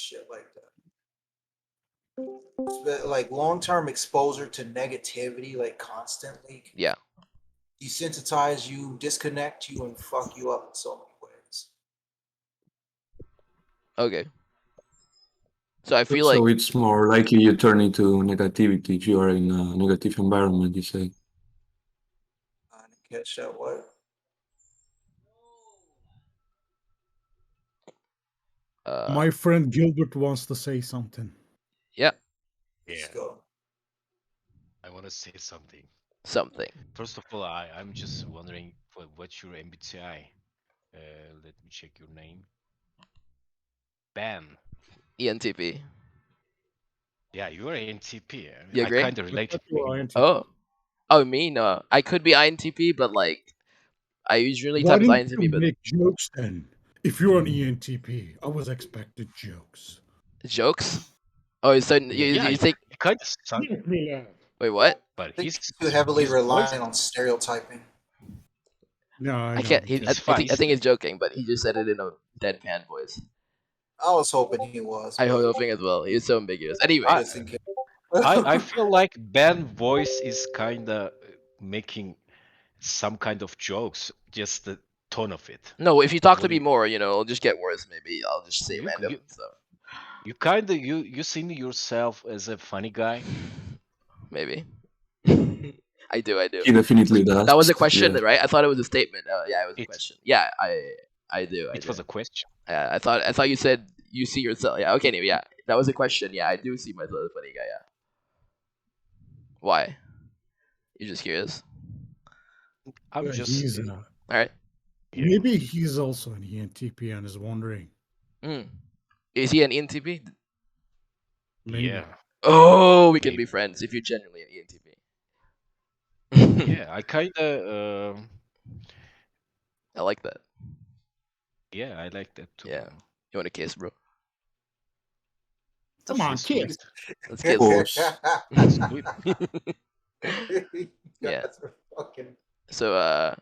shit like that. Like long-term exposure to negativity, like constantly, Yeah. desensitize you, disconnect you, and fuck you up in so many ways. Okay. So I feel So like it's more likely you turn into negativity if you are in a negative environment, you say. Catch that what? My friend Gilbert wants to say something. Yeah. Let's Yeah, go. I want to say something. Something. First of all, I'm just wondering what's your MBTI? Let me check your name. Ben. ENTP. Yeah, you are INTP. You I agree? kind of I relate to thought you were you. INTP. Oh, me? No. I could be INTP, but like, I usually Why type as didn't you INTP, but make jokes then? If you're an ENTP, I was expected jokes. jokes? Oh, so Yeah, you think? you kind of suck, Make me laugh. Wait, what? but I think he's too heavily his voice reliant on stereotyping. No, I I know. can't. is I fine. think he's joking, but he just said it in a deadpan voice. I was hoping he was. I but hoping as well. He's so ambiguous. Anyway, just in case. I feel like Ben's voice is kind of making some kind of jokes, just the tone of it. no. If you talk to What do me more, it'll just get worse. Maybe I'll just say you random you, stuff. you kind of you see yourself as a funny guy. Maybe. I do. He definitely does. That was a question, Yeah. right? I thought it was a statement. Yeah, it was a It question. Yeah, I do. it was a question. Yeah, I thought you said you see yourself. Yeah. Okay. Anyway, yeah, that was a question. Yeah, I do see myself as a funny guy. Yeah. Why? You're just curious. I'm just He's All right. yeah. maybe he's also an ENTP and is wondering. Is he an ENTP? Maybe. Yeah. Oh, we can Maybe. be friends if you're genuinely an ENTP. Yeah, I kind of I like that. yeah, I like that too. Yeah. You want a kiss, bro? Come on, Sweet. kiss. Let's Of kiss. course. Sweet. Yeah. Guys are fucking. So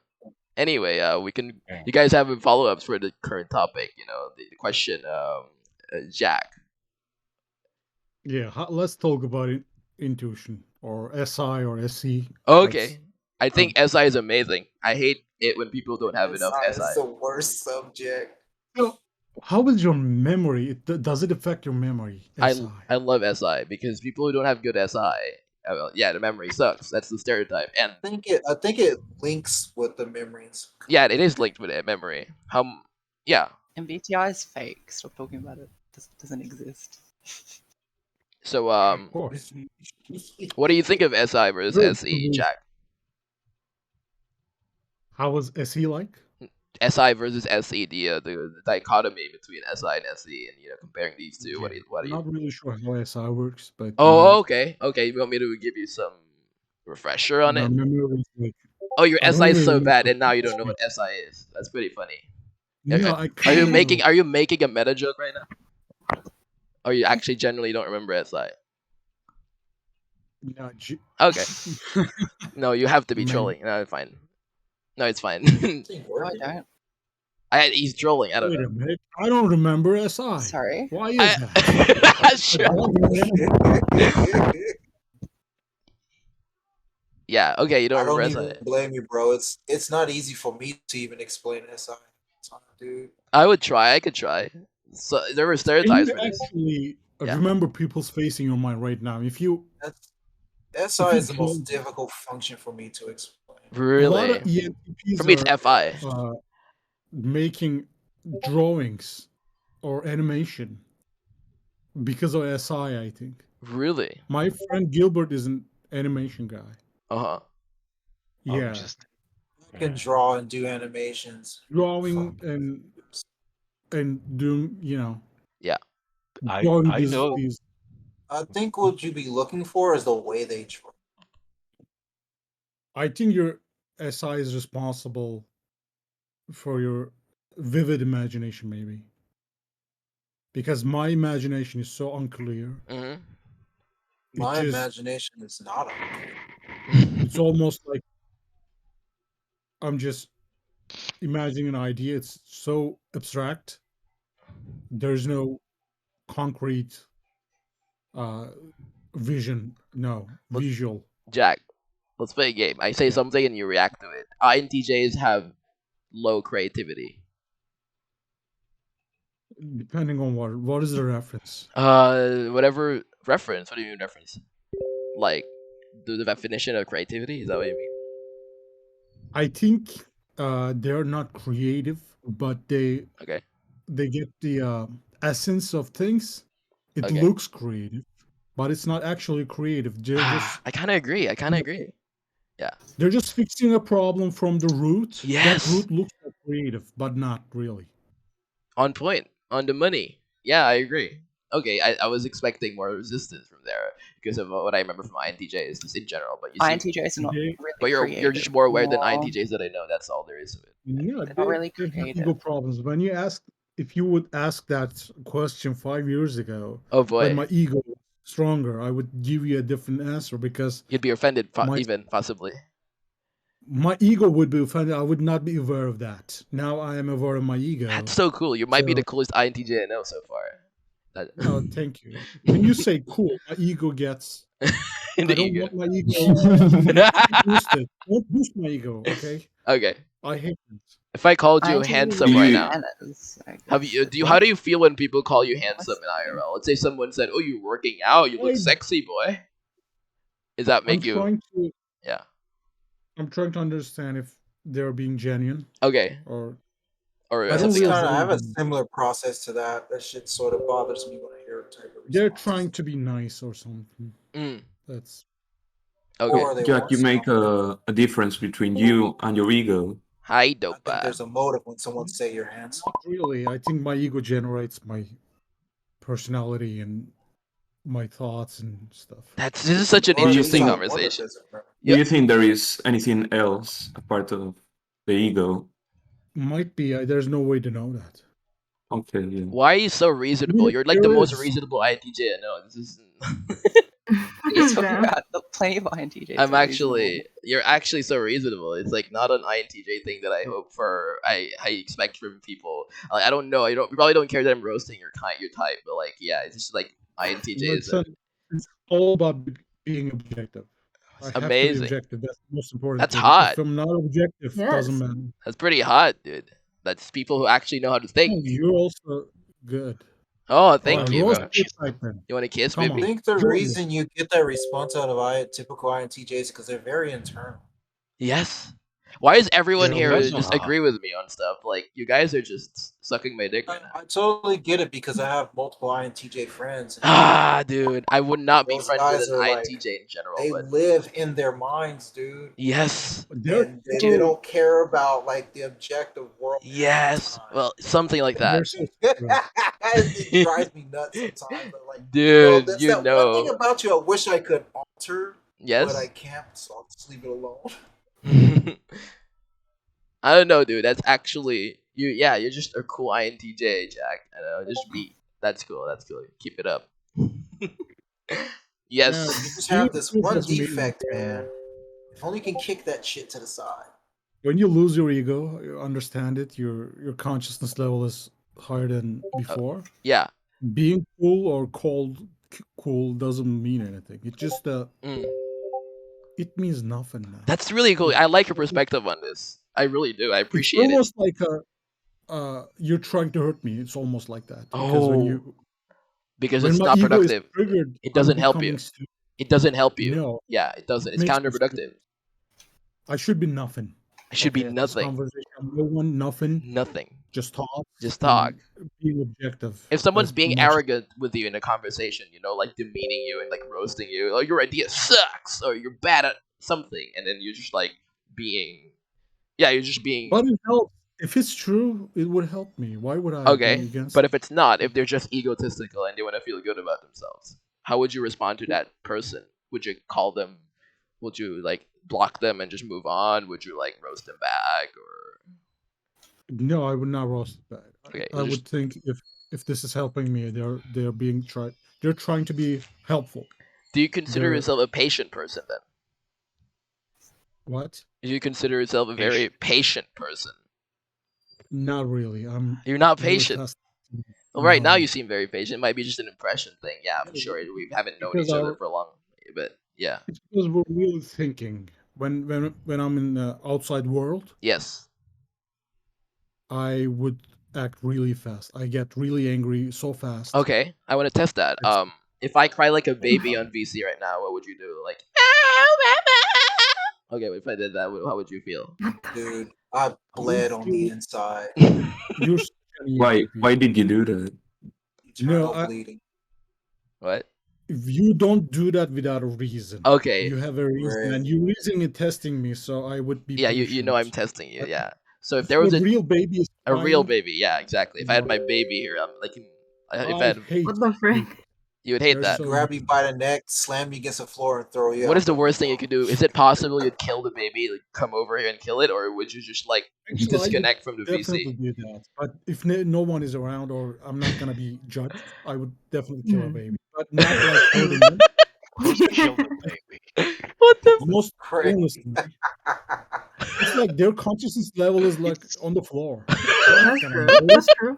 anyway, we can. Yeah. You guys have follow-ups for the current topic. The question. Jack. Yeah, let's talk about it. Intuition or SI or SE. Okay. I think SI is amazing. I hate it when people don't have enough SI SI. is the worst subject. So, how is your memory? Does it affect your memory? SI. I love SI because people who don't have good SI, well, yeah, the memory sucks. That's the stereotype. And I think it links with the memories. yeah, it is linked with memory. Yeah. MBTI is fake. Stop talking about it. Doesn't exist. So Of course. what do you think of SI versus SE, Jack? How was SE like? SI versus SE, the dichotomy between SI and SE, and comparing these two. What do I'm you? not really sure how SI works, but Oh, okay. You want me to give you some refresher on my it? memory is like. Oh, your I don't SI is really so remember bad, and now you don't know shit. what SI is. That's pretty funny. No, Are you making a meta joke right now? Or you actually generally don't remember SI? No, Okay. No, you have to be Man. trolling. No, it's fine. No, it's fine. No, I don't. He's trolling. I don't Wait know. a minute. I don't remember SI. Sorry. Why is that? Yeah. Okay. You I don't don't remember even SI. blame you, bro. It's not easy for me to even explain SI, dude. I would try. I could try. So there were Can stereotypes you for this. actually Yeah. remember people's face in your mind right now? If you SI If you is the most draw- difficult function for me to explain. a lot Really? of ENTPs For me, it's are FI. making drawings or animation because of SI, I think. Really? My friend Gilbert is an animation guy. Uh-huh. Yeah, I can draw and do animations. drawing and doing, Yeah. drawing I know. these. I think what you'd be looking for is the way they draw. I think your SI is responsible for your vivid imagination, maybe. Because my imagination is so unclear. Mm-hmm. My imagination is not unclear. It's almost like I'm just imagining an idea. It's so abstract. There's no concrete vision. No, Let's- visual. Jack, let's play a game. I say something and you react to it. INTJs have low creativity. Depending on what is the reference? Whatever reference. What do you mean reference? Like the definition of creativity? Is that what you mean? I think they're not creative, but they Okay. get the essence of things. It Okay. looks creative, but it's not actually creative. They're just I kind of agree. they're just fixing a problem from the root. Yes. That root looks like creative, but not really. On point. On the money. Yeah, I agree. Okay, I was expecting more resistance from there because of what I remember from INTJs just in general. But you see, INTJs are not They- really but you're creative. just more aware than More- INTJs that I know. That's all there is to it. Yeah, They're not really they have creative. ego problems. When you ask, if you would ask that question 5 years ago, Oh boy, when my ego was stronger, I would give you a different answer because you'd be offended, My- even possibly. my ego would be offended. I would not be aware of that. Now I am aware of my ego. That's so cool. You might be So- the coolest INTJ I know so far. That- Oh, thank you. When you say cool, my ego gets. in I the don't ego. want my ego boosted. Don't boost my ego, okay? Okay. I hate it. If I called you INTJs handsome are right you- now, bananas, I have guess. you? How do you feel when people call you handsome in IRL? Let's say someone said, "Oh, you're working out. You look I- sexy, boy." Does that make you? Yeah. I'm trying to understand if they're being genuine Okay. or Or I That's don't something really else. kind of. I have a believe them. similar process to that. That shit sort of bothers me when I hear type of. They're responses. trying to be nice or something. Mm, That's okay. Or they Jack, want you make something. a difference between you and your ego. Hi, I think dopa. there's a motive when someone say you're handsome. not really. I think my ego generates my personality and my thoughts and stuff. This is such an Or at least interesting I think- wonder conversation. if there's a- Yeah. Do you think there is anything else apart of the ego? Might be. There's no way to know that. Okay, yeah. Why are you so reasonable? There You're like the most is. reasonable INTJ I know. This is. You're talking Damn. about plenty of INTJs. I'm are actually. You're actually so reasonable. It's like not an INTJ thing that I hope for. I expect from people. Like, I don't know. You probably don't care that I'm roasting your type, but like yeah, it's just like INTJs. It's all about being objective. I have to Amazing. be objective. That's the most important. That's thing. hot. If I'm not objective, it doesn't Yes. matter. That's pretty hot, dude. That's people who actually know how to think. Oh, you're also good. Oh, thank you, roast bro. your type then. You want to kiss, Come I on. baby? think the Jordan. reason you get that response out of typical INTJs is because they're very internal. Yes. Why is everyone Yeah, here that's just not- agree with me on stuff? Like you guys are just sucking my dick. I totally get it because I have multiple INTJ friends. And Ah, dude, I would not be Those friends with guys an are like- INTJ in general, they but live in their minds, dude. yes, They're, And they don't care about like the objective world. half the yes. time. Well, something like they're that, so stressed. It drives me nuts sometimes. But like, dude. that's You that one thing know, about you I wish I could alter, yes. but I can't, so I'll just leave it alone. I don't know, dude. That's actually you. Yeah, you're just a cool INTJ, Jack. I don't know, just be. That's cool. That's cool. Keep it up. You Yes. just have this Ego one doesn't mean- defect, man. If only you can kick that shit to the side. When you lose your ego, you understand it. Your consciousness level is higher than before. Yeah. Being cool or called cool doesn't mean anything. It just Mm. it means nothing now. That's really cool. I like your perspective on this. I really do. I appreciate it's it. almost like you're trying to hurt me. It's almost like that. Because when Oh, you Because when it's my not ego is productive. triggered, It doesn't I'm help you. becoming stupid. It doesn't help you. No, Yeah, it doesn't. It's makes me counterproductive. I should be nothing. It should be Okay, this nothing. conversation, no one, nothing. Nothing. Just talk. Just talk. and Being objective. If someone's That's being much- arrogant with you in a conversation, like demeaning you and like roasting you, or your idea sucks, or you're bad at something, and then you're just like being, you're just being. But it helps. If it's true, it would help me. Why would I? Okay, be against but if it's not, if they're just egotistical and they want to feel good about themselves, how would you respond to that person? Would you call them? Would you like block them and just move on? Would you like roast them back or? No, I would not roast it back. Okay, I just- would think if this is helping me, they're being tried. They're trying to be helpful. Do you consider They're- yourself a patient person then? What? Do you consider yourself a very patient person? Not really. I'm You're not really patient. fast. Well, right now No. you seem very patient. It might be just an impression thing. Yeah, for sure. We haven't known Because each other our for long, but yeah. it's because we're really thinking. When I'm in the outside world, Yes. I would act really fast. I get really angry so fast. Okay, I want to test that. It's If I cry like a baby on VC right now, what would you do? Like, okay, if I did that, how would you feel? Dude, I bled on the inside. you're such an Why ENTP. why did you do that? Eternal I- bleeding. What? If you don't do that without a reason, Okay. you have a reason, Right. and you're using and testing me, so I would be. Yeah, you know I'm patient. testing you. But Yeah. So if there was a real baby is a real crying, baby, yeah, exactly. If I had my baby here, I'm like, if I I had, hate. What the frick? babies. you would hate They're that. so Grab you by the neck, slam you against the floor, and throw you What out. is the worst thing you could do? Is it possible you'd kill the baby, like come over here and kill it, or would you just like Actually, I would disconnect from the definitely VC? do that. But if no one is around or I'm not gonna be judged, I would definitely kill a baby, but not like hurting them. Of course, kill the baby. What the? Most Crazy. honestly, it's like their consciousness level is like on the floor. They're not That's gonna true. know. That's true.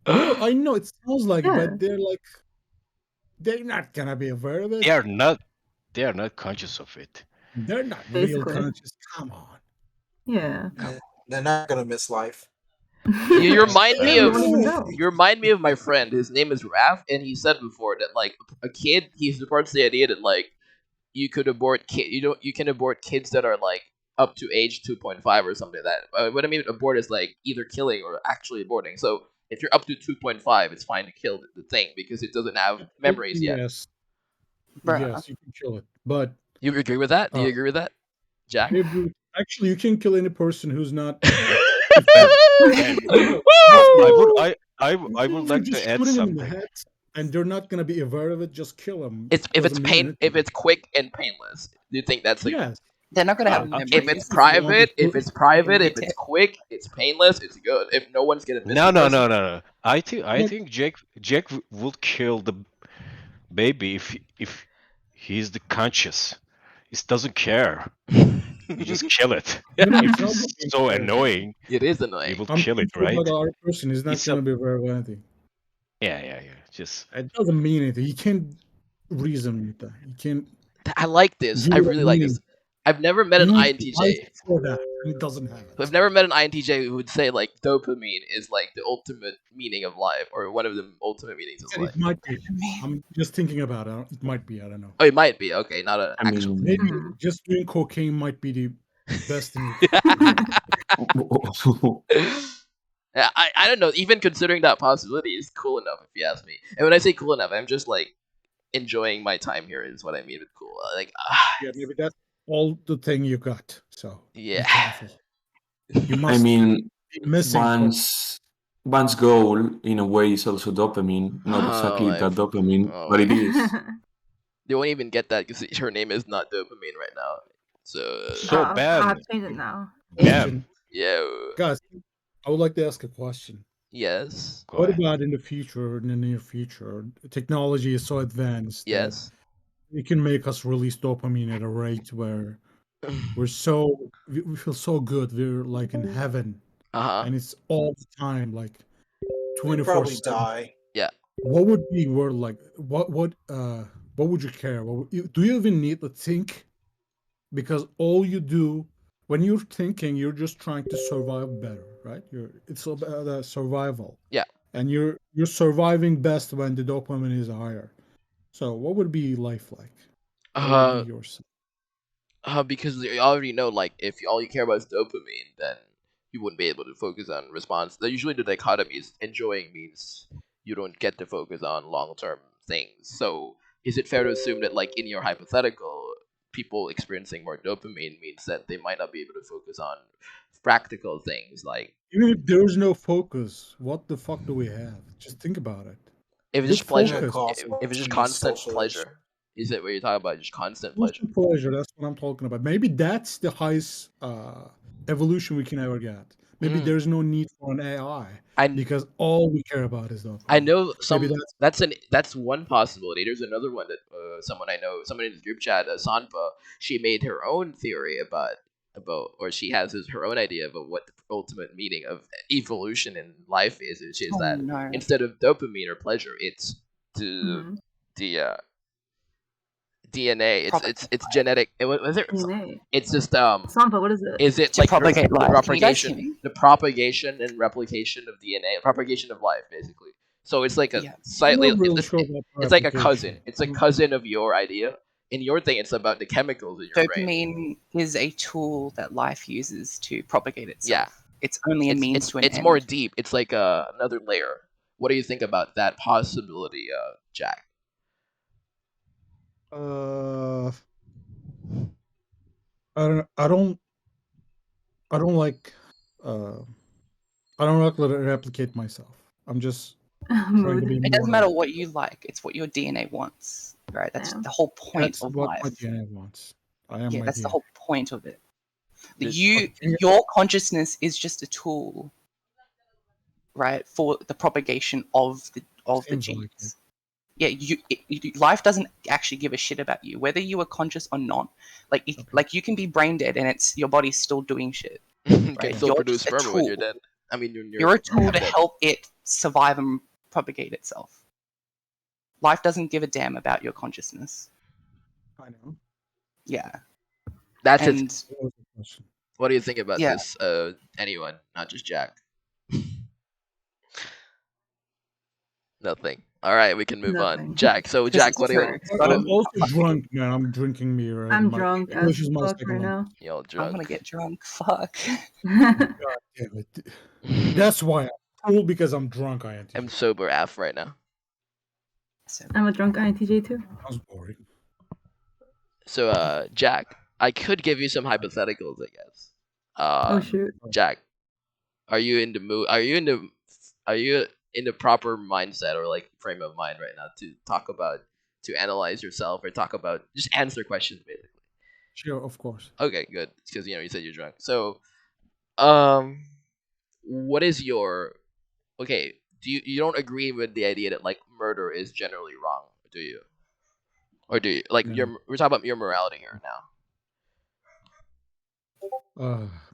No, I know it sounds like it, Yeah. but they're not gonna be aware of it. They are not. They are not conscious of it. They're not real Basically. conscious. Come on. Yeah. They're not gonna miss life. You remind me Yeah, you of won't even know. you remind me of my friend. His name is Raf, and he said before that like a kid, he supports the idea that like you could abort you can abort kids that are like up to age 2.5 or something like that. What I mean abort is like either killing or actually aborting. So if you're up to 2.5, it's fine to kill the thing because it doesn't have memories yet. Yes. Bruh. Yes, you can kill it. But You agree with that? Do you Uh, agree with that, Jack? I agree. Actually, you can kill any person who's not. Ben, I would like just to add shooting them in the something. head, and they're not gonna be aware of it. Just kill them. If it's quick and painless, do you think that's like Yes. They're not gonna have If memories. if it's the private, if one- it's private, if It's it's quick, it's painless, it's good. If no one's gonna miss No, the no, person- no, no, no. I Look- think Jack would kill the baby if he's the conscious. He doesn't care. You just kill it. You know, If it's not it's being so fair. annoying, It is he annoying. will I'm kill it, thinking right? about the other person is not It's gonna be aware of anything. Yeah. Just It doesn't mean anything. You can't reason with that. You can't. I like this. You I know really what I like mean? this. I've never met an You need to INTJ. fight for that, and it doesn't have it. I've never met an INTJ who would say like dopamine is like the ultimate meaning of life, or one of the ultimate meanings of And life. it might be. I'm just thinking about it. It might be. I don't know. Oh, it might be okay, not an I actual. mean, Maybe Mhm. just doing cocaine might be the best thing. Yeah, I don't know. Even considering that possibility is cool enough, if you ask me. And when I say cool enough, I'm just like enjoying my time here. Is what I mean with cool. Like, Yeah, maybe that's all the thing you got. So be yeah. careful. You must I mean, be missing. one's goal in a way is also dopamine, not Oh, exactly my that dopamine, oh but it my- is. They won't even get that because her name is not dopamine right now. So So I bad. have changed it now. Bam. yeah. Guys, I would like to ask a question. Yes. Go What ahead. about in the future, in the near future? Technology is so advanced that Yes. it can make us release dopamine at a rate where we feel so good. We're like in heaven, Uh-huh. and it's all the time, like We'd probably 24/7. die. What would be word like? What would you care? Do you even need to think? Because all you do when you're thinking, you're just trying to survive better, right? It's about survival. Yeah. And you're surviving best when the dopamine is higher. So what would be life like? What would be yours? Because you already know, like, if all you care about is dopamine, then you wouldn't be able to focus on response. Usually, the dichotomy is enjoying means you don't get to focus on long-term things. So, is it fair to assume that, like, in your hypothetical, people experiencing more dopamine means that they might not be able to focus on practical things, like Even if there's no focus, what the fuck do we have? Just think about it. if it's Good just pleasure, focus. if it's just Constant constant social pleasure. Is it what you're talking about? Just constant pleasure. Constant pleasure. That's what I'm talking about. Maybe that's the highest evolution we can ever get. Maybe Mm. there's no need for an AI I because all we care about is dopamine. I know some. Maybe That's one possibility. There's another one that someone I know, someone in the group chat, Sanfa, she made her own theory about about, or she has her own idea about what the ultimate meaning of evolution in life is, which is Oh, that no. instead of dopamine or pleasure, it's Mhm. the DNA. Propagate It's life. genetic. What was it? DNA. It's just Sampa, what is it? Is it To like propagate the life. Can you guys hear propagation, me? the propagation and replication of DNA, propagation of life, basically? So it's like a Yeah. I'm slightly, not really sure about it's like a cousin. replication. It's a cousin of your idea. In your thing, it's about the chemicals in your brain. Dopamine is a tool that life uses to propagate itself. Yeah. It's only a means to an It's end. more deep. It's like another layer. What do you think about that possibility, Jack? Uh, I don't like I don't like to replicate myself. I'm just trying to be Mood. It doesn't immortal. matter what you like. It's what your DNA wants, right? That's Damn. the whole point That's of what life. my DNA wants. I am Yeah, my that's the DNA. whole point of it. This- Your consciousness is just a tool, right, for the propagation of the Seems like genes. Yeah, life doesn't actually give a shit about you, whether you are conscious or not. Like, like you can be brain dead and it's your body's still doing shit. You can Right. still You're produce just a sperm when you're tool. dead. I mean, You're a tool to dead. help it survive and propagate itself. Life doesn't give a damn about your consciousness. I know. Yeah. That's it. And That was the question. What do you think about Yeah. this? Anyone, not just Jack. Nothing. All right, we can move on. Nothing. Jack. So This Jack, is what do you? true. I'm also drunk, man. I'm drinking beer. I'm My drunk as English is my fuck second right language. now. You're I'm drunk. gonna get drunk. Fuck. God damn it. That's why I'm cool, because I'm drunk. I'm sober AF right now. I'm a drunk INTJ too. Sounds boring. So Jack, I could give you some hypotheticals, I guess. Oh shoot. Jack, are you in the mood? Are you in the proper mindset or like frame of mind right now to talk about, to analyze yourself, or talk about, just answer questions basically? Sure, of course. Okay, good. Because you said you're drunk. So, what is your, okay? Do you don't agree with the idea that like murder is generally wrong, do you? Or do you like No. we're talking about your morality here now?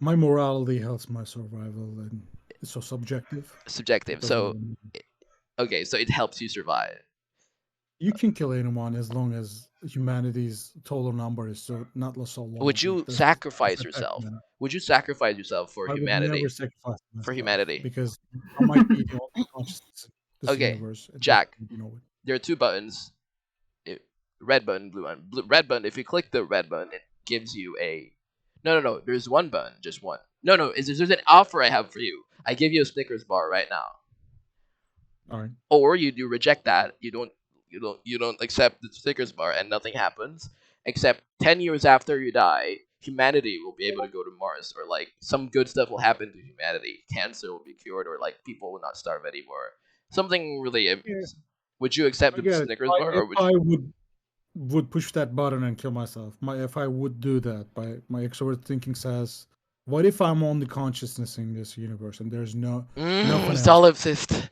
My morality helps my survival, and it's so subjective. Subjective. Doesn't So, really matter. okay, so it helps you survive. You can kill anyone as long as humanity's total number is not so low. Would you That's sacrifice the fact, yourself? man. Would you sacrifice yourself for I would humanity? never sacrifice myself humanity. because I might be the only consciousness in this Okay, universe. and Jack. you know it. There are two buttons. Red button, blue button. Red button, if you click the red button, it gives you a... No. There's one button, just one. No. There's an offer I have for you. I give you a Snickers bar right now. All right. Or you do reject that. You don't accept the Snickers bar, and nothing happens. Except 10 years after you die, humanity will be able to go to Mars, or like some good stuff will happen to humanity. Cancer will be cured, or like people will not starve anymore. Something really. Would you accept the Again, Snickers bar, or would I you? would push that button and kill myself. If I would do that, my extrovert thinking says, what if I'm only consciousness in this universe and there's nothing else? Solipsist.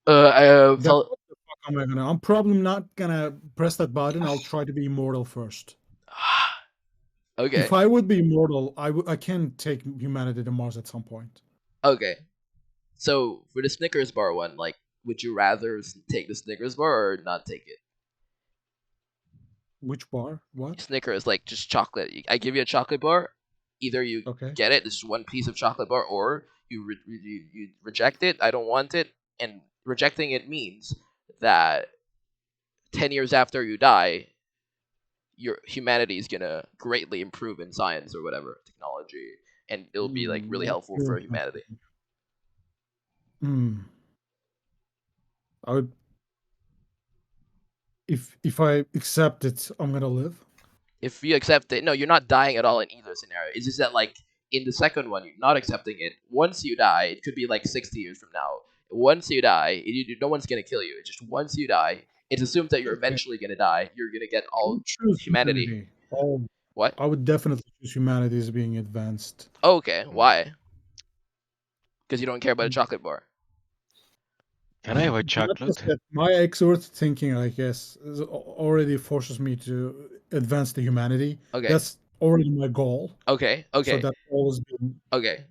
Then what the fuck am I gonna? I'm probably not gonna press that button. I'll try to be immortal first. Okay. If I would be immortal, I can take humanity to Mars at some point. Okay. So for the Snickers bar one, like, would you rather take the Snickers bar or not take it? Which bar? What? Snickers, like just chocolate. I give you a chocolate bar. Either you get it, this is one piece of chocolate bar, or you reject it. I don't want it, and rejecting it means that 10 years after you die, your humanity is gonna greatly improve in science or whatever technology, and it'll be like really helpful for humanity. I would. If I accept it, I'm gonna live. If you accept it, no, you're not dying at all in either scenario. It's just that like in the second one, you're not accepting it. Once you die, it could be like 60 years from now. Once you die, no one's gonna kill you. It's just once you die, it's assumed that you're eventually gonna die. You're gonna get all humanity. What? I would definitely choose humanity as being advanced. Oh, okay, why? Because you don't care about a chocolate bar. Can I have a chocolate? My extrovert thinking, I guess, already forces me to advance the humanity. Okay. That's already my goal. Okay. So Okay. that's always been Okay.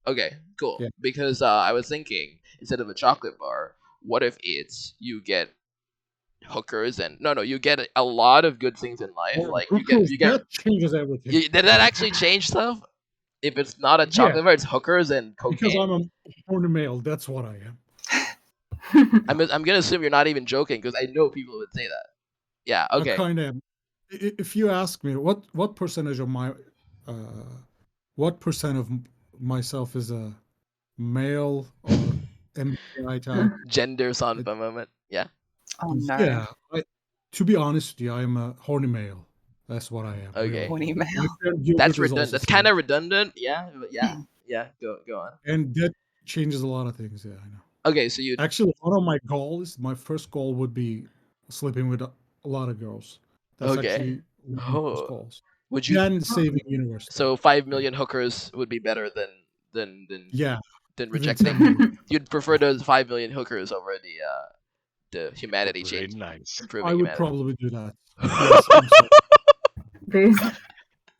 Okay. Cool. Yeah. Because I was thinking, instead of a chocolate bar, what if it's you get hookers and you get a lot of good things in life. Like you get that changes everything. did that actually change stuff? If it's not a Yeah. chocolate bar, it's hookers and Because cocaine. I'm a horny male, that's what I am. I'm gonna assume you're not even joking because I know people would say that. Yeah. I Okay. kind of. If you ask me what percentage of my, what percent of myself is a male or MBTI type? Gender son for a moment. Yeah. Oh no. Yeah. To be honest with you, I'm a horny male. That's what I am. Okay. Really. Horny My male. friend Gilbert That's is redundant. also That's saying- kind of redundant. Yeah. But yeah. Yeah. Go on. And that changes a lot of things. Yeah, I know. Okay. So you. Actually, one of my goals, my first goal would be sleeping with a lot of girls. That's Okay. actually one of my first Oh. goals. Would you? Then saving universe. So 5 million hookers would be better than Yeah. than even rejecting. 10 million. You'd prefer those 5 million hookers over the humanity Very change. nice. Improving I would humanity. probably do that. Yes,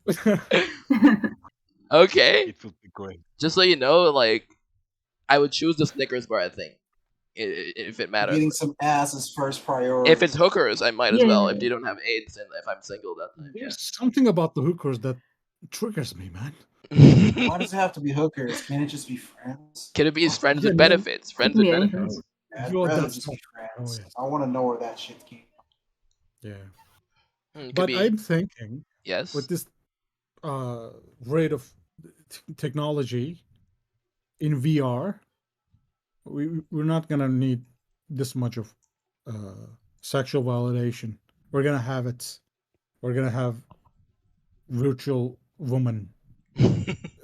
I'm sorry. Okay. It would be great. Just so you know, like, I would choose the Snickers bar, I think, if it matters. Getting some ass is first priority. If it's hookers, I might as well. If Yeah. they don't have AIDS and if I'm single that time. There's something about the hookers that triggers me, man. Yeah. Why does it have to be hookers? Can't it just be friends? Can it be his friends Yeah, with no. benefits? Friends with Yeah. benefits. I'd Yo, rather that's just be not- friends. oh, yes. I want to know where that shit came from. Yeah. Could But be. I'm thinking Yes. with this rate of technology in VR, we're not gonna need this much of sexual validation. We're gonna have it. We're gonna have virtual woman.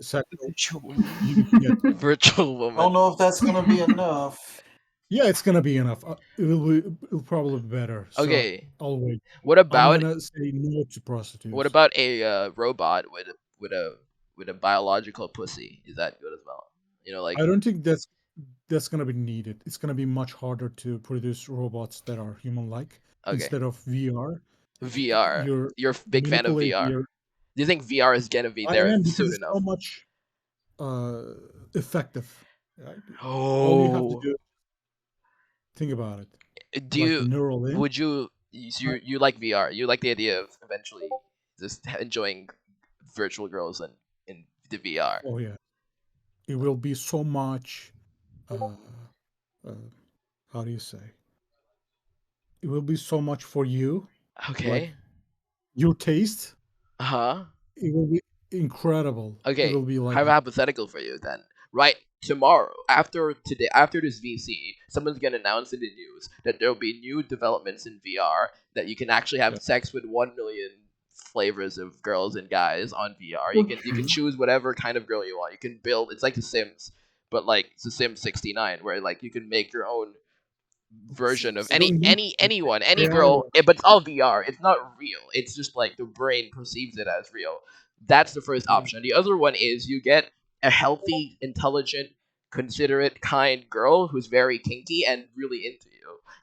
Sexual. You can get- Virtual I woman. don't know if that's gonna be enough. yeah, it's gonna be enough. It'll probably be better. So Okay. I'll wait. What I'm about gonna say no to prostitutes. what about a robot with a biological pussy? Is that good as well? Like I don't think that's gonna be needed. It's gonna be much harder to produce robots that are human-like okay. instead of VR. VR. You're a big fan of manipulate VR. your- Do you think VR is gonna be I there am, because soon it's enough? so much effective. Right? All you have to Oh. do. Think about it. Do like you neural link. would you you like VR? You like the idea of eventually just enjoying virtual girls in the VR? Oh yeah, it will be so much. How do you say? It will be so much for you. Okay. Your taste. Uh-huh. It will be incredible. Okay. It will be like I have a hypothetical for you then. Right tomorrow, after this VC, someone's gonna announce in the news that there'll be new developments in VR that you can actually have Yeah. sex with 1 million flavors of girls and guys on VR. You can choose whatever kind of girl you want. You can build. It's like The Sims, but like it's The Sims 69, where like you can make your own version of So you- anyone, any Yeah. girl, but it's all VR. It's not real. It's just like the brain perceives it as real. That's the first Yeah. option. The other one is you get a healthy, intelligent, considerate, kind girl who's very kinky and really into you.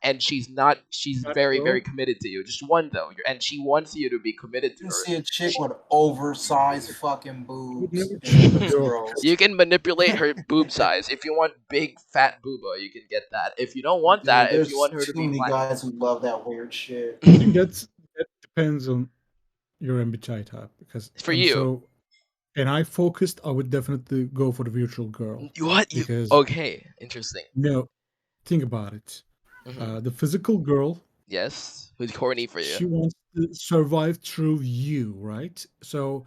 And she's That very, girl? very committed to you. Just one though. And she wants you to be committed to You her. see a chick with oversized fucking boobs. never and choose looks a girl. gross. You can manipulate her boob size. If you want big fat booba, you can get that. If you don't want Dude, that, if there's you want her to too be many flat. guys who love that weird shit. I think that depends on your MBTI type. Because For I'm you. so, and I focused, I would definitely go for the virtual girl. What? Because Okay, interesting. no, think about it. Mhm. The physical girl, Yes, who's horny for she you? wants to survive through you, right? So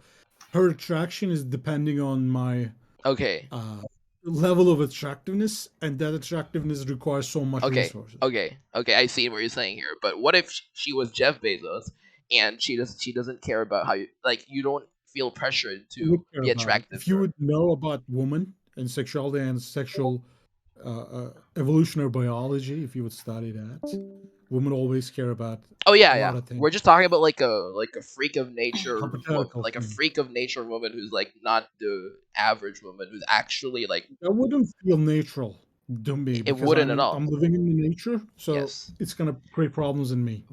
her attraction is depending on my Okay, level of attractiveness, and that attractiveness requires so much okay, resources. okay. I see what you're saying here. But what if she was Jeff Bezos and she doesn't care about how you don't feel pressured You would to care be about it. attractive. If you to her. would know about women and sexuality and sexual evolutionary biology, if you would study that, women always care about Oh a yeah, lot yeah. of things. We're just talking about like a freak of nature, Hypothetical like a thing. freak of nature woman who's like not the average woman who's actually like That wouldn't feel natural to me It because wouldn't at all. I'm living in the nature, so Yes. it's gonna create problems in me.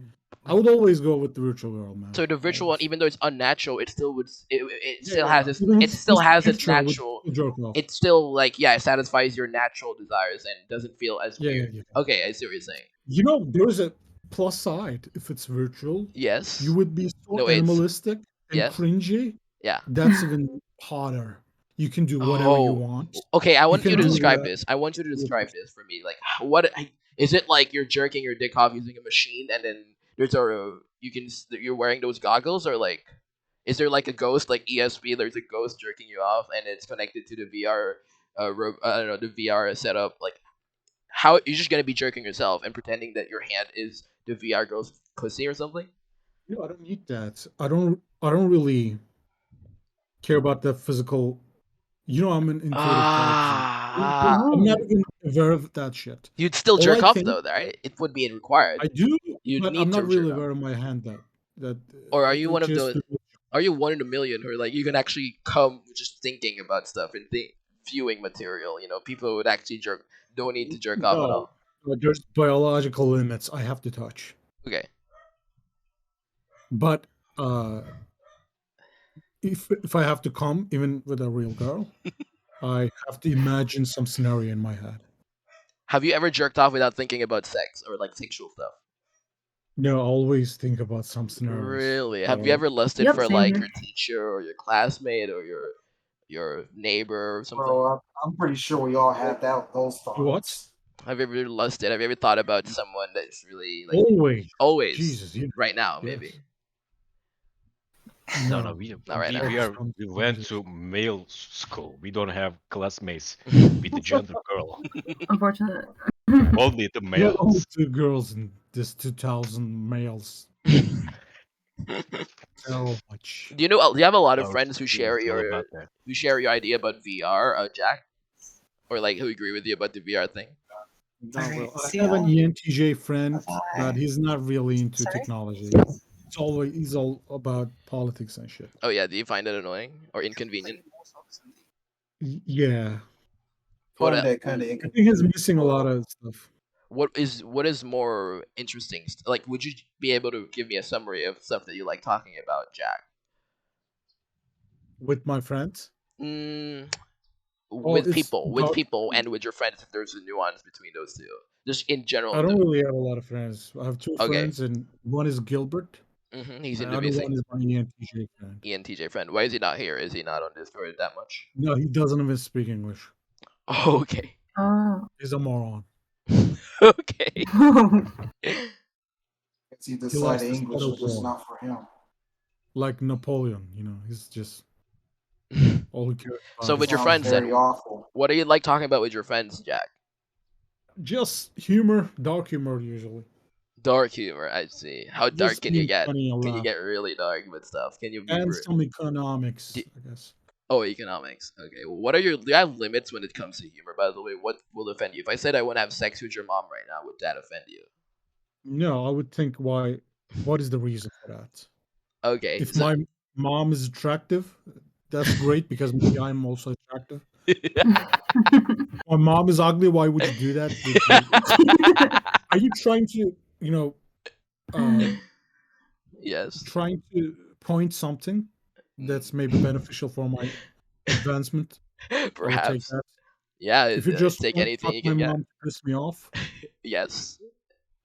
I would always go with the virtual girl, man. So the virtual one, Always. even though it's unnatural, it still would. It Yeah, still yeah. has its. Even It if still it's has its picture, I would natural. still jerk off. It's still like it satisfies your natural desires and doesn't feel as Yeah, weird. yeah. Okay, I see what you're saying. You know, there's a plus side. If it's virtual, Yes. you would be so No, it's animalistic and yes. cringy. Yeah. That's even hotter. You can do whatever you want. Okay, I want you can to do describe that. this. I want you to describe this for me. Like, what is it like? You're jerking your dick off using a machine, and then there's you're wearing those goggles, or like, is there like a ghost like ESP? There's a ghost jerking you off, and it's connected to the VR. I don't know, the VR setup. Like, how you're just gonna be jerking yourself and pretending that your hand is the VR ghost pussy or something? No, I don't need that. I don't really care about the physical. You know, I'm an intuitive type. I'm not even aware of that shit. You'd still All jerk I off think- though, right? It would be required. I do, You'd but need I'm to not really jerk off. aware of my hand that. Or are you one of just- those? Are you one in a million who like you can actually come just thinking about stuff and viewing material? You know, people would actually don't need to jerk off at No. all. There's biological limits I have to touch. Okay. But if I have to come, even with a real girl, I have to imagine some scenario in my head. Have you ever jerked off without thinking about sex or like sexual stuff? No, I always think about some scenarios. Really? Have you ever lusted Yep, for same like here. your teacher or your classmate or your neighbor or something? Bro, I'm pretty sure we all had those thoughts. What? Have you ever lusted? Have you ever thought about someone that's really like Always. always? Jesus, you Right now, yes. maybe. No, we Not right now. we went to male school. We don't have classmates with the gender girl. Unfortunate. Only the We have only males. 2 girls in this 2,000 males. So much. Do you have a lot of Our friends who school share is all your about that. idea about VR, Jack, or like who agree with you about the VR thing? No, Alright, well, I see have an ya. ENTJ friend, Bye-bye. but he's not really into Sorry? technology. He's all about politics and shit. Oh yeah, do you find it annoying or inconvenient? Yeah, What Find that kind of I think he's missing a lot of stuff. what is more interesting? Like, would you be able to give me a summary of stuff that you like talking about, Jack? With my friends, With it's people, about- and with your friends, if there's a nuance between those two, just in general. I don't really have a lot of friends. I have 2 Okay. friends, and one is Gilbert, He's and in the the other one VC. is my ENTJ friend. ENTJ friend. Why is he not here? Is he not on Discord that much? No, he doesn't even speak English. Okay. Oh. He's a moron. Okay. It's either He side likes of to English start or a just war. not for him. Like Napoleon, he's just all he cares about. So is with your Sounds friends very then, awful. what do you like talking about with your friends, Jack? just humor, dark humor usually. Dark humor, I see. How dark Just can you being get? funny and Can you laugh. get really dark with stuff? Can you be And some economics, Do- I guess. Oh, economics. Okay. Well, what are do you have limits when it comes to humor, by the way? What will offend you? If I said I want to have sex with your mom right now, would that offend you? No, I would think what is the reason for that? Okay. If so- my mom is attractive, that's great because maybe I'm also attractive. My mom is ugly, why would you do that? Are you trying to, yes. trying to point something that's maybe beneficial for my advancement? I would take Perhaps. that. Yeah. If you Take just want to anything fuck you my can get. mom to piss me off, Yes.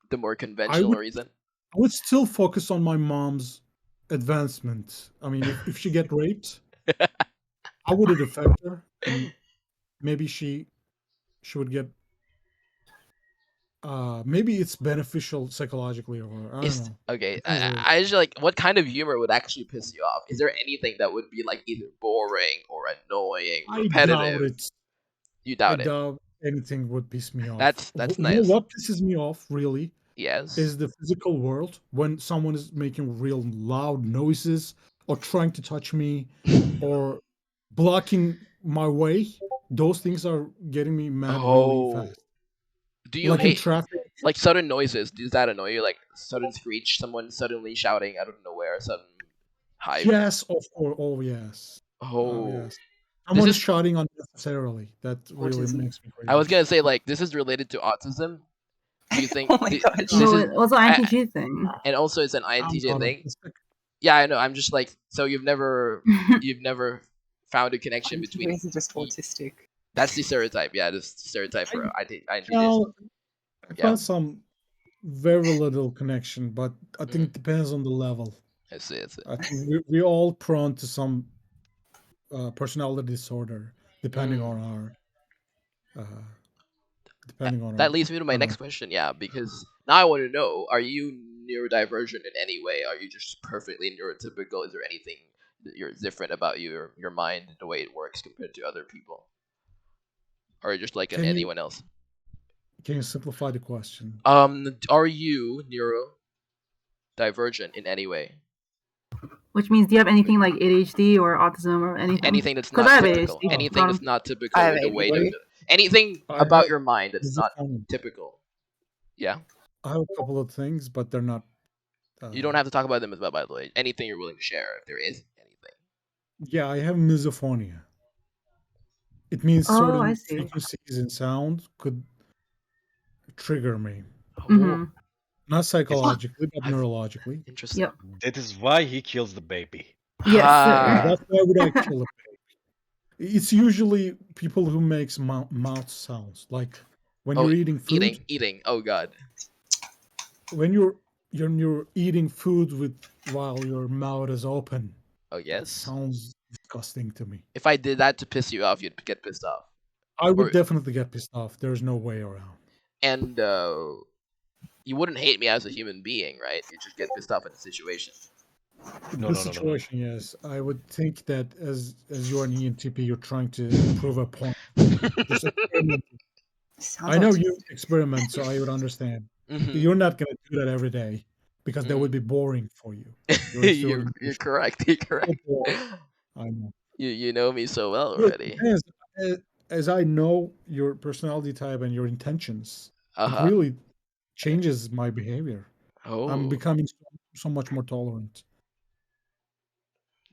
The more conventional reason. I would still focus on my mom's advancement. I mean, if she get raped, how would it affect her? And maybe she would get. Maybe it's beneficial psychologically, or I don't know. Okay. Depends on- I just like what kind of humor would actually piss you off? Is there anything that would be like either boring or annoying, I repetitive? doubt it. You I doubt it. doubt anything would piss me off. That's You nice. know what pisses me off really Yes. is the physical world when someone is making real loud noises or trying to touch me or blocking my way. Those things are getting me mad really fast. Do you Like in hate traffic, like sudden noises? Does that annoy you? Like sudden screech, someone suddenly shouting out of nowhere, sudden hype. yes, of course. Oh yes. Oh. Yes. Someone is- is shouting unnecessarily. That really Autism. makes me crazy. I was gonna say like this is related to autism. Do you think? Oh my god. This No, is, it was an INTJ thing. and also it's an I'm INTJ not thing. autistic. Yeah, I know. I'm just like, so you've never found a connection between. INTJs are just autistic. That's the stereotype. Yeah, the stereotype for INTJs. Well, I Yeah. found some very little connection, but I think Mhm. it depends on the level. I see. I think we're all prone to some personality disorder, depending Mm. on our That leads me to my I don't next question. Yeah, because now I want to know: are you neurodivergent in any way? Are you just perfectly neurotypical? Is there anything that you're different about your mind, the way it works compared to other people, or just like Can you- anyone else? Can you simplify the question? Are you neurodivergent in any way? Which means, do you have anything like ADHD or autism or anything? Anything that's 'Cause not I have typical. ADHD. Anything that's not typical. I have With the way ADHD. anything I about have your mind that's not misophonia. typical. Yeah. I have a couple of things, but they're not. You don't have to talk about them as well, by the way. Anything you're willing to share, if there is anything. Yeah, I have misophonia. It means Oh, certain I see. frequencies in sound could trigger me, Mhm. not psychologically, but I've- neurologically. Interesting. Yep. That is why he kills the baby. Yes, Ah. sir. That's why would I kill a baby? It's usually people who makes mouth sounds, like when Oh, you're eating food. eating. Oh god. When you're eating food while your mouth is open, Oh it yes. sounds disgusting to me. If I did that to piss you off, you'd get pissed off. I would Or- definitely get pissed off. There's no way around. And you wouldn't hate me as a human being, right? You just get pissed off at the situation. No, The no, no, no. situation, yes. I would think that as you're an ENTP, you're trying to prove a point. Just experiment. Sounds I know autistic. you experiment, so I would understand. Mhm. You're not going to do that every day because that would be boring for you. You're a you're serial correct. You're correct. I know. You know me so well Look, already. as I know your personality type and your intentions, it Uh-huh. really changes my behavior. Oh, I'm becoming so much more tolerant.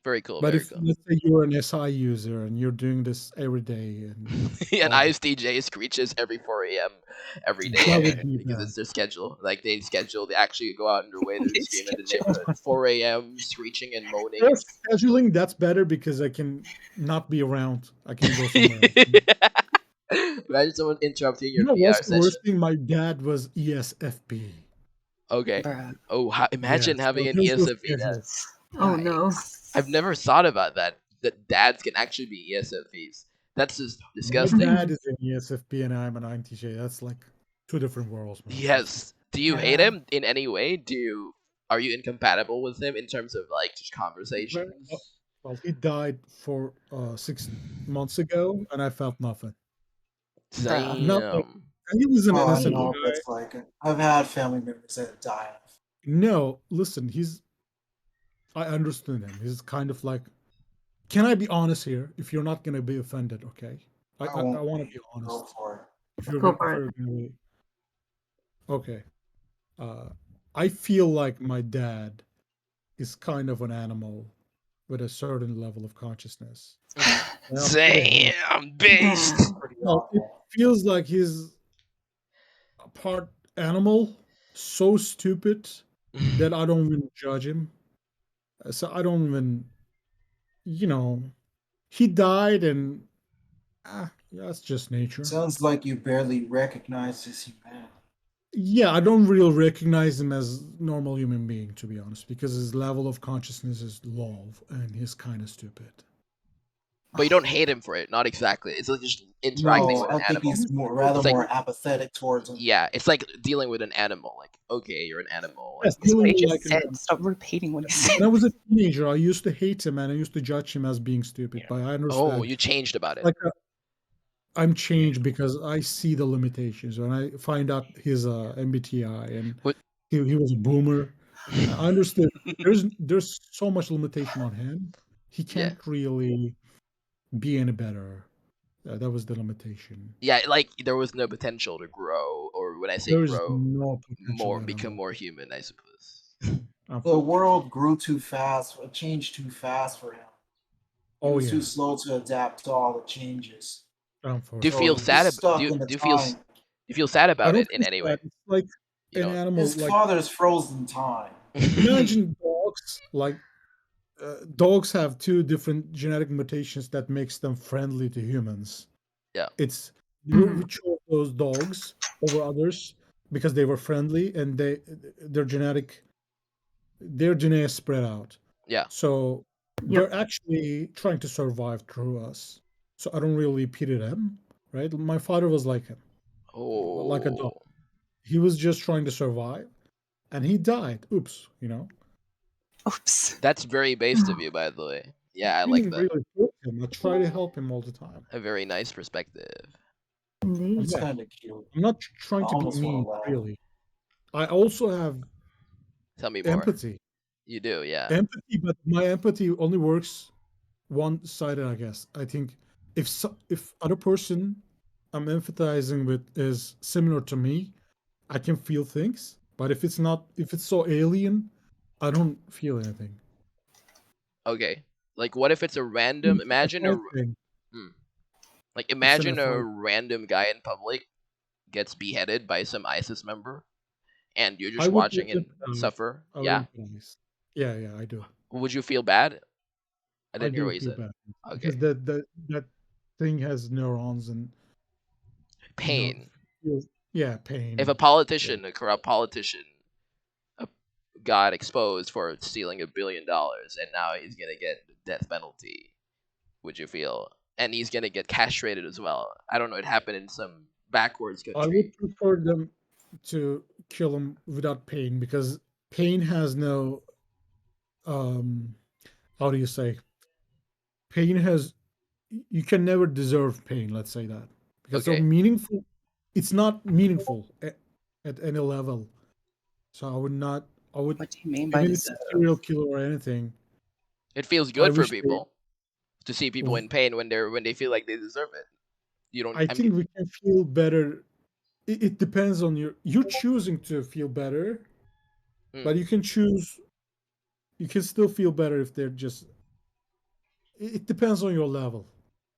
very cool. But Very if cool. let's say you're an SI user and you're doing this every day, and An all- ISTJ screeches every 4 a.m. every That day would be because bad. it's their schedule. Like they actually go out in their way to They scream in the schedule. neighborhood. 4 a.m. screeching and moaning. If scheduling, that's better because I can not be around. I can go somewhere else. Imagine someone interrupting You your know VR what's the session. worst thing? My dad was ESFP. Okay. Bruh. Oh, imagine Yeah, having so an his was ESFP dad. scheduled. Oh no. I've never thought about that. That dads can actually be ESFPs. That's just My disgusting. dad is an ESFP and I'm an INTJ. That's like two different worlds, man. Yes. Do you hate Yeah. him in any way? Are you incompatible with him in terms of like just conversations? Well, he died for 6 months ago, and I felt nothing. Damn. He was an Oh, I innocent know guy. what it's like. I've had family members that died. No, listen, I understand him. He's kind of like, can I be honest here? If you're not gonna be offended, okay? I won't want to be Go honest. for it. If you're Go gonna, for if it. you're gonna be, okay. I feel like my dad is kind of an animal with a certain level of consciousness. Damn, based. Damn. Pretty Well, it awful. feels like he's a part animal, so stupid that I don't even judge him. So I don't even, he died, and that's just nature. Sounds like you barely recognize his humanity. Yeah, I don't really recognize him as normal human being, to be honest, because his level of consciousness is low and he's kind of stupid. But you don't hate him for it. Not exactly. It's like just interacting No, with I an think animal. he's It's like- more apathetic towards him. Yeah, it's like dealing with an animal. Like, okay, you're an animal. Yes, That's what he feeling just like said. Stop repeating what he said. when I was a teenager, I used to hate him and I used to judge him as being stupid. Yeah. But I understand. Oh, you changed about it. Like I'm changed because I see the limitations. When I find out he's a MBTI and What- he was a boomer, I understood. There's so much limitation on him. He can't really be any better. That was the limitation. Yeah, like there was no potential to grow, or when I say There's grow, no potential at become all. more human, I suppose. The world grew too fast. It changed too fast for him. He Oh was yeah. too slow to adapt to all the changes. Do you feel he's sad? stuck Do in the you feel? time. You feel sad I about don't it in feel any way. sad. It's like You an don't. animal. His Like father's frozen time. imagine dogs. Like dogs have two different genetic mutations that makes them friendly to humans. Yeah. It's Mhm. we chose those dogs over others because they were friendly and their DNA is spread out. Yeah. So Yep. they're actually trying to survive through us. So I don't really pity them, right? My father was like him, like a dog. Oh, He was just trying to survive, and he died. Oops, Oops. that's very based of you, by the way. Yeah, I like didn't that. really hurt him. I try to help him all the time. A very nice perspective. Indeed. It's Yeah. kind of cute. I'm not I trying to be almost want mean, to laugh. really. I also have Tell me more. empathy. You do, yeah. Empathy, but my empathy only works one-sided, I guess. I think if other person I'm empathizing with is similar to me, I can feel things. But if it's so alien, I don't feel anything. Okay. Like, what if it's a random? It's a Imagine friend thing. like It's an imagine a affront. random guy in public gets beheaded by some ISIS member, and you're I just would watching and empathize. suffer. I would Yeah. empathize. Yeah, I do. Would you feel bad? I I didn't hear do what you feel said. bad because Okay. that thing has neurons and Pain. feels, yeah, pain. If a And, politician, a corrupt politician, uh, got exposed for stealing $1 billion, and now he's gonna get the death penalty, would you feel? And he's gonna get castrated as well. I don't know. It happened in some backwards I country. would prefer them to kill him without pain because pain has no um how do you say pain has you can never deserve pain, let's say that, because so Okay. meaningful it's not meaningful at any level. So I would What do you mean by even if it's a deserve? serial killer or anything, It feels I good for wish they people to see people in pain when they feel like they deserve it. You don't. I I mean, think we can feel better. It depends on you're choosing to feel better, mm, but you can still feel better if they're just it depends on your level.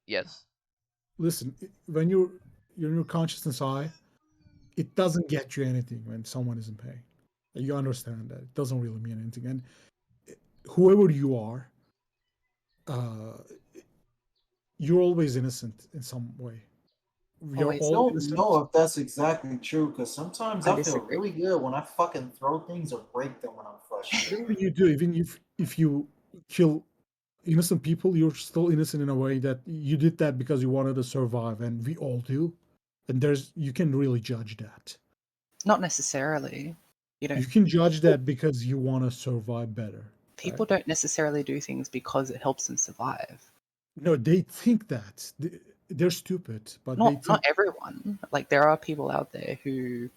yes. Listen, when you're in your consciousness eye, it doesn't get you anything when someone is in pain. You understand that it doesn't really mean anything, and whoever you are, uh, you're always innocent in some way. We are Always. I all don't innocent. know if that's exactly true because sometimes I I feel disagree. really good when I fucking throw things or break them when I'm frustrated. Whatever you do, even if you kill innocent people, you're still innocent in a way that you did that because you wanted to survive, and we all do. And you can really judge that. Not necessarily. You You don't. can judge that because you want to survive better, People right? don't necessarily do things because it helps them survive. No, they think that they're stupid, but they Not think everyone. Like there are people out there who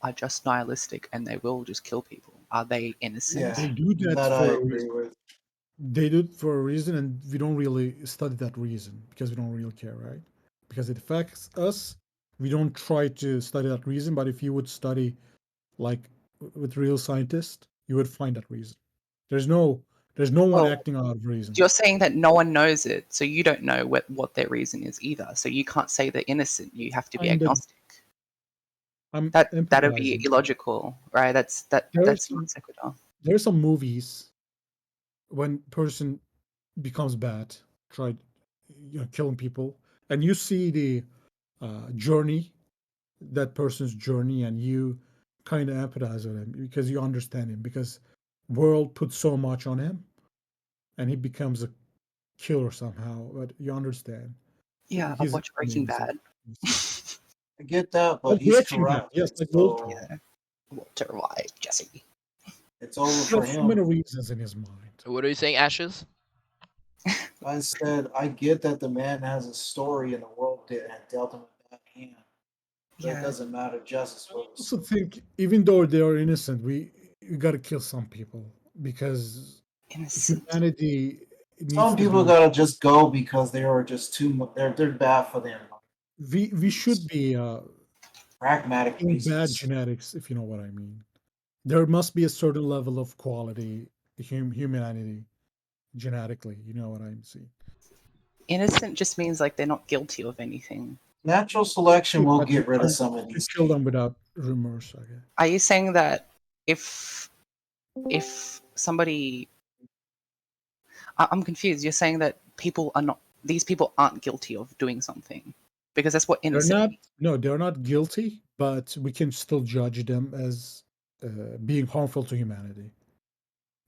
are just nihilistic and they will just kill people. Are they innocent? they Yeah, do that that I for a agree reason. with. They do it for a reason, and we don't really study that reason because we don't really care, right? Because it affects us. We don't try to study that reason, but if you would study like with real scientists, you would find that reason. There's no there's no one Well, acting out of reason. you're saying that no one knows it, so you don't know what their reason is either. So you can't say they're innocent. You have to be I'm the agnostic. I'm That'd be empathizing. illogical, right? That's There's non sequitur. there's some movies when person becomes bad, tried killing people, and you see the journey, that person's journey, and you kind of empathize with him because you understand him because world put so much on him, and he becomes a killer somehow. But you understand Yeah, I've he's watched Breaking Bad. I get that, like but he's Breaking Bad, corrupted, yes, like Walter. so Yeah. Walter White, Jesse. it's over He for has so many him. reasons in his mind. What are you saying, Ashes? I said I get that the man has a story and the world did and dealt him a bad hand, but it Yeah. doesn't matter. Justice I will. also think even though they are innocent, we got to kill some people because Innocent. humanity needs Some to people be. gotta just go because they are just too much. They're bad for them. We should be Pragmatic in bad reasons. genetics, if you know what I mean. There must be a certain level of quality, humanity, genetically. You know what I'm saying? Innocent just means like they're not guilty of anything. Natural selection will But get rid of you some of can't these. kill them without remorse, I guess. Are you saying that if somebody, I'm confused. You're saying that these people aren't guilty of doing something because that's what They're innocent. not. No, they're not guilty, but we can still judge them as being harmful to humanity.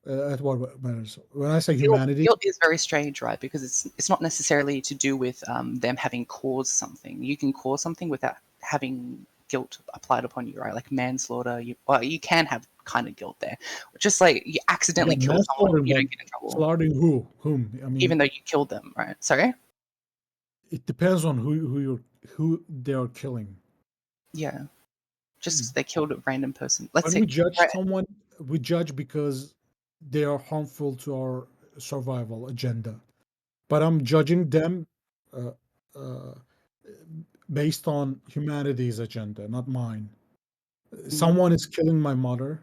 That's what matters. When I say humanity, Guilt is very strange, right? Because it's not necessarily to do with them having caused something. You can cause something without having guilt applied upon you, right? Like manslaughter. You can have kind of guilt there. Just like you accidentally kill someone, you don't get in trouble. slaughtering whom? I mean, Even though you killed them, right? Sorry? it depends on who they are killing. Yeah. Just they killed a random person. Let's When say we judge right, someone, we judge because they are harmful to our survival agenda. But I'm judging them uh, uh, based on humanity's agenda, not mine. Someone is killing my mother,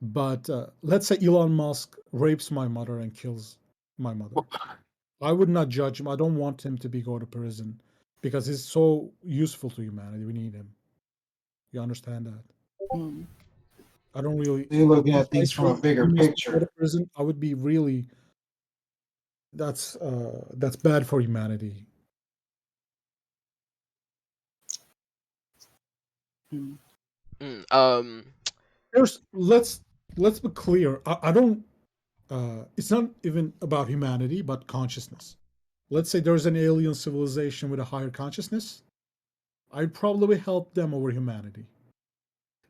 but let's say Elon Musk rapes my mother and kills my mother. I would not judge him. I don't want him to go to prison because he's so useful to humanity. We need him. You understand that? mm, I don't really. You're looking If at things I from a say bigger he must go picture. to prison, I would be really. That's bad for humanity. mm. Let's be clear. I don't. It's not even about humanity, but consciousness. Let's say there's an alien civilization with a higher consciousness. I'd probably help them over humanity.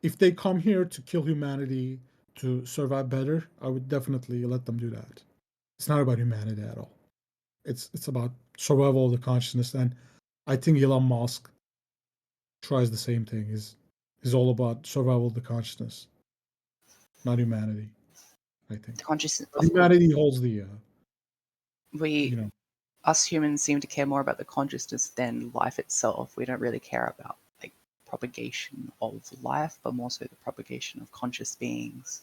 If they come here to kill humanity to survive better, I would definitely let them do that. It's not about humanity at all. It's about survival of the consciousness, and I think Elon Musk tries the same thing. Is all about survival of the consciousness, not humanity. I think The consciousness. But humanity holds the Us humans seem to care more about the consciousness than life itself. We don't really care about like propagation of life, but more so the propagation of conscious beings.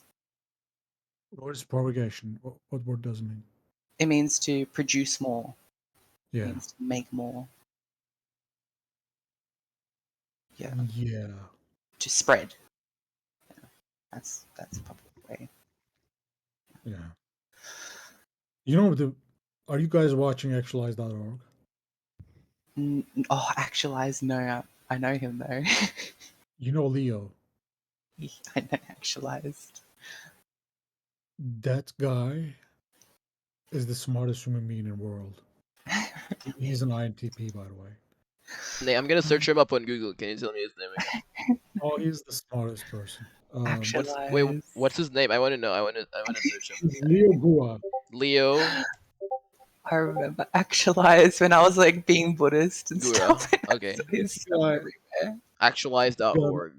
What is propagation? What word does it mean? It means to produce more. Yeah. It means to make more. Yeah. Yeah. To spread. Yeah. That's probably the way. Yeah. Are you guys watching actualize.org? Actualize? No, I know him though. You know Leo. I know Actualized. That guy is the smartest human being in the world. He's an INTP, by the way. Nate, I'm gonna search him up on Google. Can you tell me his name again? Oh, he's the smartest person. What's his name? I want to know. I want to search him. Leo Gua. Leo. I remember Actualized when I was like being Buddhist and Gura. stuff. Okay. His stuff everywhere. Actualize.org.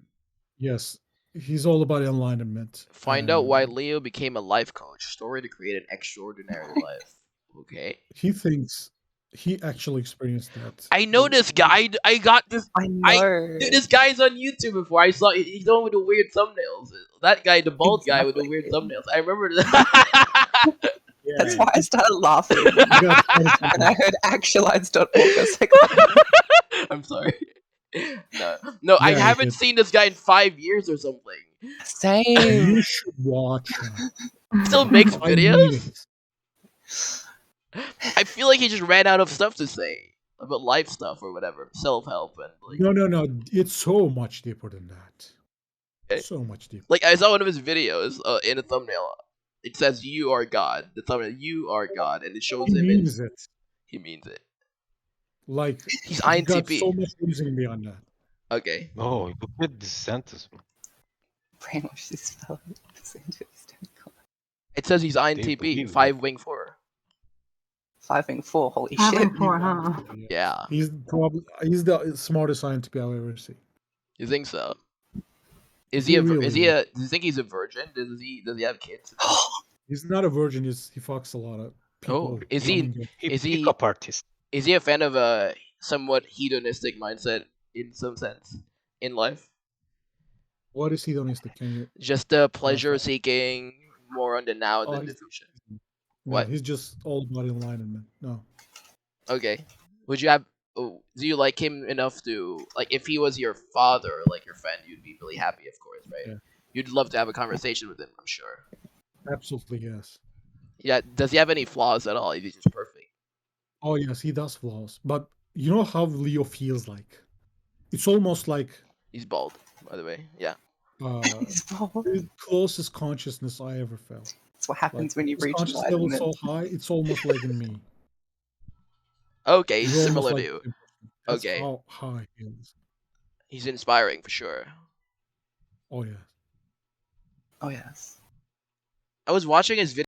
Yes, he's all about enlightenment. Find out why Leo became a life coach. Story to create an extraordinary life. Okay. He thinks he actually experienced that. I know this guy. I got this. I know. Dude, this guy's on YouTube before. I saw he's the one with the weird thumbnails. That guy, the bald guy with the weird thumbnails. I remember that. That's why I started laughing when I heard actualized.org. I was like, I'm sorry. No, I haven't seen this guy in 5 years or something. Same. You should watch him. Still makes videos. I feel like he just ran out of stuff to say about life stuff or whatever, self-help and like. No. It's so much deeper than that. Okay. So much deeper. Like I saw one of his videos in a thumbnail. It says "You are God." The thumbnail, "You are God," and it shows him. He means it. He means it. Like he's INTP. Got INTP. so much reasoning beyond that. Okay. Oh, look at this sentence. Brainwash this fellow. It says he's INTP. 5-wing-4. 5-wing-4. Holy shit. 5-wing-4, huh? Yeah. He's the smartest INTP I've ever seen. You think so? Do you think he's a virgin? Does he have kids? He's not a virgin. He fucks a lot of people. Oh, is he pickup artist? Is he a fan of a somewhat hedonistic mindset in some sense in life? What is hedonistic? Can you just pleasure seeking, more on the now than the future? What? He's just all about enlightenment. No. Okay. Would you have do you like him enough to like if he was your father or like your friend, you'd be really happy, of course, right? Yeah. You'd love to have a conversation with him, I'm sure. Absolutely, yes. Yeah. Does he have any flaws at all? He's just perfect. Oh yes, he does flaws. But you know how Leo feels like? It's almost like He's bald, by the way. Yeah. the closest consciousness I ever felt. That's what Like happens when you his reach conscious level enlightenment. so high, it's almost like in me. Okay, he's He's almost similar to like you. that's Okay. how high he is. He's inspiring for sure. Oh yeah. Oh yes. I was watching his video